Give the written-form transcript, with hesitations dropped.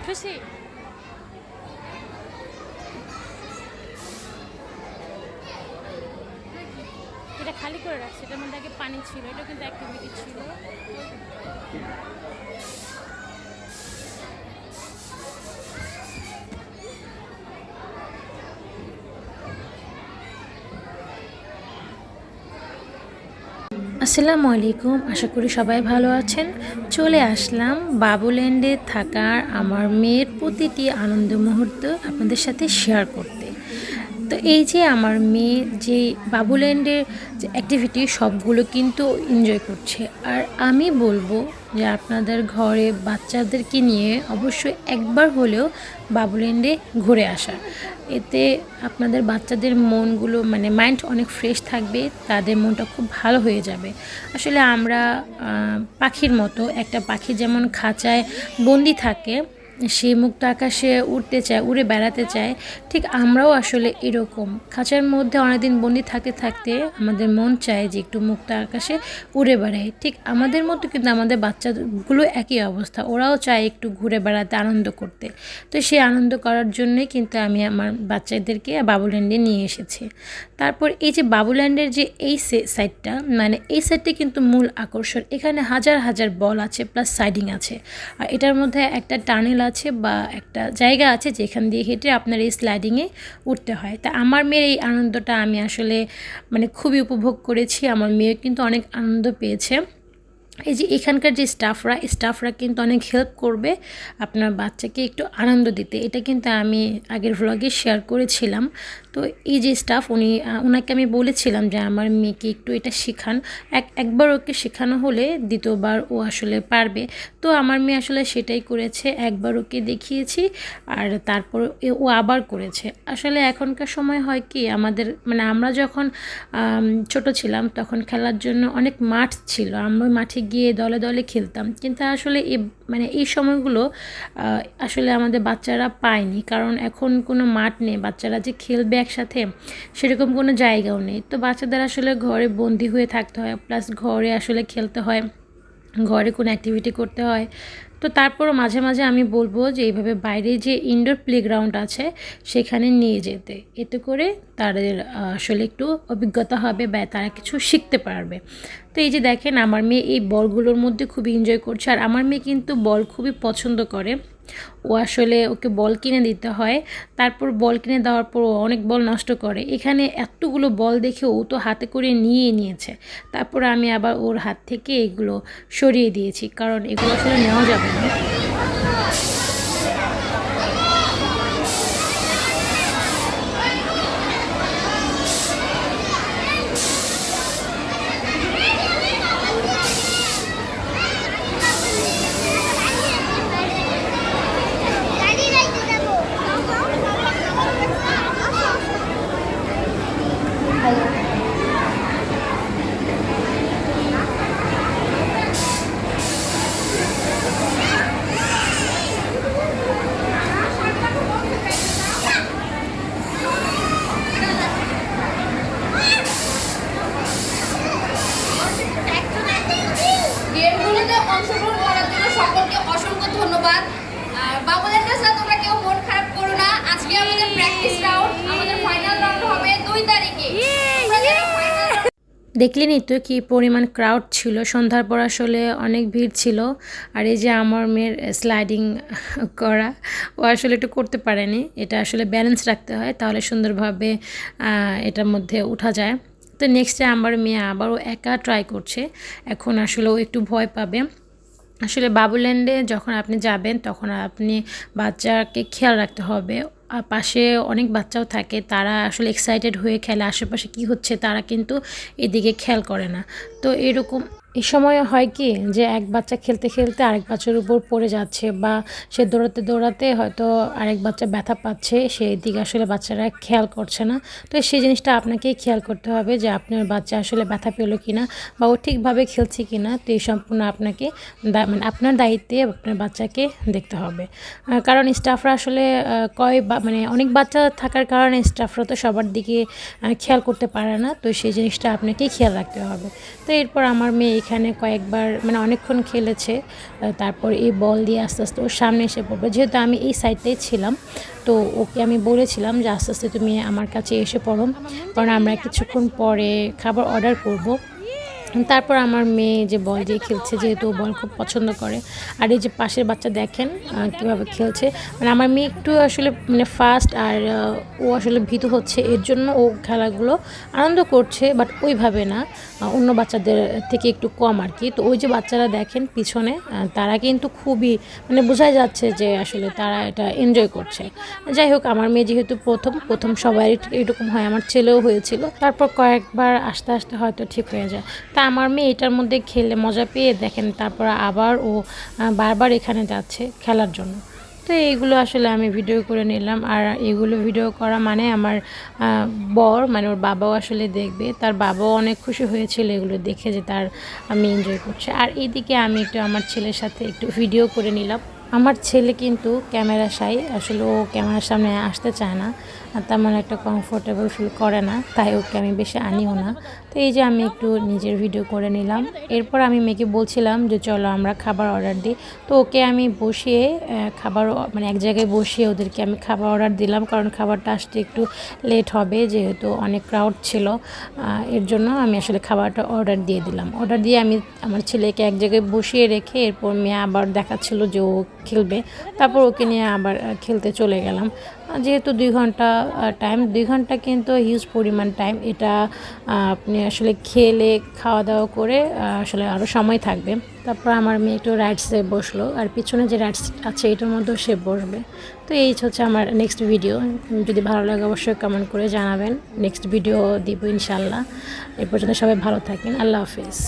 খুশি? এটা খালি করে রাখছে, এটার মধ্যে আগে পানি ছিল, এটা কিন্তু অ্যাক্টিভিটি ছিল। আসসালামু আলাইকুম, আশা করি সবাই ভালো আছেন। চলে আসলাম বাবুল্যান্ডে থাকার আমার মেয়ের প্রতিটি আনন্দ মুহূর্ত আপনাদের সাথে শেয়ার করতে। তো এই যে আমার মেয়ে যে বাবুল্যান্ডের যে অ্যাক্টিভিটি সবগুলো কিন্তু এনজয় করছে। আর আমি বলবো যে আপনাদের ঘরে বাচ্চাদেরকে নিয়ে অবশ্যই একবার হলেও বাবুল্যান্ডে ঘুরে আসা। এতে আপনাদের বাচ্চাদের মনগুলো মানে মাইন্ড অনেক ফ্রেশ থাকবে, তাদের মনটা খুব ভালো হয়ে যাবে। আসলে আমরা পাখির মতো, একটা পাখি যেমন খাঁচায় বন্দি থাকে, সে মুক্ত আকাশে উড়তে চায়, উড়ে বেড়াতে চায়, ঠিক আমরাও আসলে এরকম খাঁচার মধ্যে অনেকদিন বন্দি থাকতে থাকতে আমাদের মন চায় যে একটু মুক্ত আকাশে উড়ে বেড়াই। ঠিক আমাদের মতো কিন্তু আমাদের বাচ্চাগুলো একই অবস্থা, ওরাও চায় একটু ঘুরে বেড়াতে, আনন্দ করতে। তো সেই আনন্দ করার জন্যই কিন্তু আমি আমার বাচ্চাদেরকে বাবুল্যান্ডে নিয়ে এসেছি। তারপর এই যে বাবুল্যান্ডের যে এই সাইডটা, মানে এই সাইডটা কিন্তু মূল আকর্ষণ। এখানে হাজার হাজার বল আছে, প্লাস সাইডিং আছে। আর এটার মধ্যে একটা টানেল আছে বা একটা জায়গা আছে যেখান দিয়ে হেঁটে আপনার এই স্লাইডিংয়ে উঠতে হয়। তা আমার মেয়ের এই আনন্দটা আমি আসলে মানে খুবই উপভোগ করেছি। আমার মেয়ে কিন্তু অনেক আনন্দ পেয়েছে। এই যে এখানকার যে স্টাফরা কিন্তু অনেক হেল্প করবে আপনার বাচ্চাকে একটু আনন্দ দিতে। এটা কিন্তু আমি আগের ভ্লগে শেয়ার করেছিলাম। তো এই যে স্টাফ, ওনাকে আমি বলেছিলাম যে আমার মেয়েকে একটু এটা শেখান। একবার ওকে শেখানো হলে দ্বিতীয়বার ও আসলে পারবে। তো আমার মেয়ে আসলে সেটাই করেছে, একবার ওকে দেখিয়েছি আর তারপর ও আবার করেছে। আসলে এখনকার সময় হয় কি, আমাদের মানে আমরা যখন ছোট ছিলাম তখন খেলার জন্য অনেক মাঠ ছিল, আমরা মাঠে গিয়ে দলে দলে খেলতাম। কিন্তু আসলে এই সময়গুলো আসলে আমাদের বাচ্চারা পায়নি, কারণ এখন কোনো মাঠ নেই, বাচ্চারা যে খেলবে একসাথে সেরকম কোনো জায়গাও নেই। তো বাচ্চাদের আসলে ঘরে বন্দি হয়ে থাকতে হয়, প্লাস ঘরে আসলে খেলতে হয়, ঘরে কোনো অ্যাক্টিভিটি করতে হয়। তো তারপরও মাঝে মাঝে আমি বলবো যে এইভাবে বাইরে যে ইনডোর প্লেগ্রাউন্ড আছে সেখানে নিয়ে যেতে, এতে করে তাদের আসলে একটু অভিজ্ঞতা হবে বা তারা কিছু শিখতে পারবে। তো এই যে দেখেন আমার মেয়ে এই বলগুলোর মধ্যে খুবই এনজয় করছে। আর আমার মেয়ে কিন্তু বল খুবই পছন্দ করে। ও আসলে ওকে বল কিনে দিতে হয়, তারপর বল কিনে দেওয়ার পর ও অনেক বল নষ্ট করে। এখানে এতগুলো বল দেখে ও তো হাতে করে নিয়েছে। তারপর আমি আবার ওর হাত থেকে এগুলো সরিয়ে দিয়েছি, কারণ এগুলো আসলে নেওয়া যাবে না। গেমগুলোতে অংশগ্রহণ করার জন্য সকলকে অসংখ্য ধন্যবাদ। আর বাবুল্যান্ডে তোমরা কেউ মন খারাপ করো না, আজকে আমাদের প্র্যাকটিস রাউন্ড, আমাদের ফাইনাল রাউন্ড হবে 2 তারিখে। দেখলেনই তো কি পরিমাণ ক্রাউড ছিল, সন্ধ্যার পর আসলে অনেক ভিড় ছিল। আর এই যে আমার মেয়ের স্লাইডিং করা, ও আসলে একটু করতে পারেনি। এটা আসলে ব্যালেন্স রাখতে হয়, তাহলে সুন্দরভাবে এটার মধ্যে ওঠা যায়। তো নেক্সটে আমার মেয়ে আবারও একা ট্রাই করছে। এখন আসলে ও একটু ভয় পাবে। আসলে বাবুল্যান্ডে যখন আপনি যাবেন তখন আপনি বাচ্চাকে খেয়াল রাখতে হবে। আর পাশে অনেক বাচ্চাও থাকে, তারা আসলে এক্সাইটেড হয়ে খেলে, আশেপাশে কি হচ্ছে তারা কিন্তু এদিকে খেয়াল করে না। তো এরকম এই সময় হয় কি যে এক বাচ্চা খেলতে খেলতে আরেক বাচ্চার উপর পড়ে যাচ্ছে, বা সে দৌড়াতে দৌড়াতে হয়তো আরেক বাচ্চা ব্যথা পাচ্ছে, সেই দিকে আসলে বাচ্চারা খেয়াল করছে না। তো সেই জিনিসটা আপনাকেই খেয়াল করতে হবে যে আপনার বাচ্চা আসলে ব্যথা পেলো কিনা বা ও ঠিকভাবে খেলছে কিনা। তো এই সম্পূর্ণ আপনাকে মানে আপনার দায়িত্বে আপনার বাচ্চাকে দেখতে হবে। কারণ স্টাফরা আসলে মানে অনেক বাচ্চা থাকার কারণে স্টাফরা তো সবার দিকে খেয়াল করতে পারে না। তো সেই জিনিসটা আপনাকেই খেয়াল রাখতে হবে। তো এরপর আমার মেয়ে এখানে কয়েকবার মানে অনেকক্ষণ খেলেছে, তারপর এই বল দিয়ে আস্তে আস্তে ওর সামনে এসে পড়বে। যেহেতু আমি এই সাইডটাই ছিলাম, তো ওকে আমি বলেছিলাম যে আস্তে আস্তে তুমি আমার কাছে এসে পড়ো, কারণ আমরা কিছুক্ষণ পরে খাবার অর্ডার করব। তারপর আমার মেয়ে যে বল দিয়ে খেলছে, যেহেতু ও বল খুব পছন্দ করে। আর এই যে পাশের বাচ্চা দেখেন কীভাবে খেলছে, মানে আমার মেয়ে একটু আসলে মানে ফাস্ট, আর ও আসলে ভীতু হচ্ছে, এর জন্য ও খেলাগুলো আনন্দ করছে, বাট ওইভাবে না, অন্য বাচ্চাদের থেকে একটু কম আর কি। তো ওই যে বাচ্চারা দেখেন পিছনে, তারা কিন্তু খুবই মানে বোঝাই যাচ্ছে যে আসলে তারা এটা এনজয় করছে। যাই হোক, আমার মেয়ে যেহেতু প্রথম সবাই এরকম হয়, আমার ছেলেও হয়েছিল, তারপর কয়েকবার আস্তে আস্তে হয়তো ঠিক হয়ে যায়। তা আমার মেয়ে এটার মধ্যে খেলে মজা পেয়ে দেখেন, তারপর আবার ও বারবার এখানে যাচ্ছে খেলার জন্য। তো এইগুলো আসলে আমি ভিডিও করে নিলাম, আর এগুলো ভিডিও করা মানে আমার বর মানে ওর বাবাও আসলে দেখবে, তার বাবাও অনেক খুশি হয়েছিল এগুলো দেখে যে তার আমি এনজয় করছে। আর এইদিকে আমি একটু আমার ছেলের সাথে একটু ভিডিও করে নিলাম। আমার ছেলে কিন্তু ক্যামেরা শাই, আসলে ও ক্যামেরার সামনে আসতে চায় না, আর তেমন একটা কমফোর্টেবল ফিল করে না, তাই ওকে আমি বেশি আনিও না। তো এই যে আমি একটু নিজের ভিডিও করে নিলাম। এরপর আমি মেয়েকে বলছিলাম যে চলো আমরা খাবার অর্ডার দিই। তো ওকে আমি বসিয়ে খাবার মানে এক জায়গায় বসিয়ে ওদেরকে আমি খাবার অর্ডার দিলাম, কারণ খাবারটা আসতে একটু লেট হবে, যেহেতু অনেক ক্রাউড ছিল। এর জন্য আমি আসলে খাবারটা অর্ডার দিয়ে দিলাম। অর্ডার দিয়ে আমি আমার ছেলেকে এক জায়গায় বসিয়ে রেখে এরপর মেয়ে আবার দেখাচ্ছিল যে ও খেলবে, তারপর ওকে নিয়ে আবার খেলতে চলে গেলাম। যেহেতু 2 ঘন্টা টাইম, 2 ঘন্টা কিন্তু হিউজ পরিমাণ টাইম, এটা আপনি আসলে খেলে খাওয়া দাওয়া করে আসলে আরও সময় থাকবে। তারপর আমার মেয়ে একটু রাইডসে বসলো, আর পিছনে যে রাইডস আছে এটার মধ্যেও সে বসবে। তো এই হচ্ছে আমার নেক্সট ভিডিও। যদি ভালো লাগে অবশ্যই কমেন্ট করে জানাবেন, নেক্সট ভিডিও দিব ইনশাল্লাহ। এ পর্যন্ত সবাই ভালো থাকেন, আল্লাহ হাফিজ।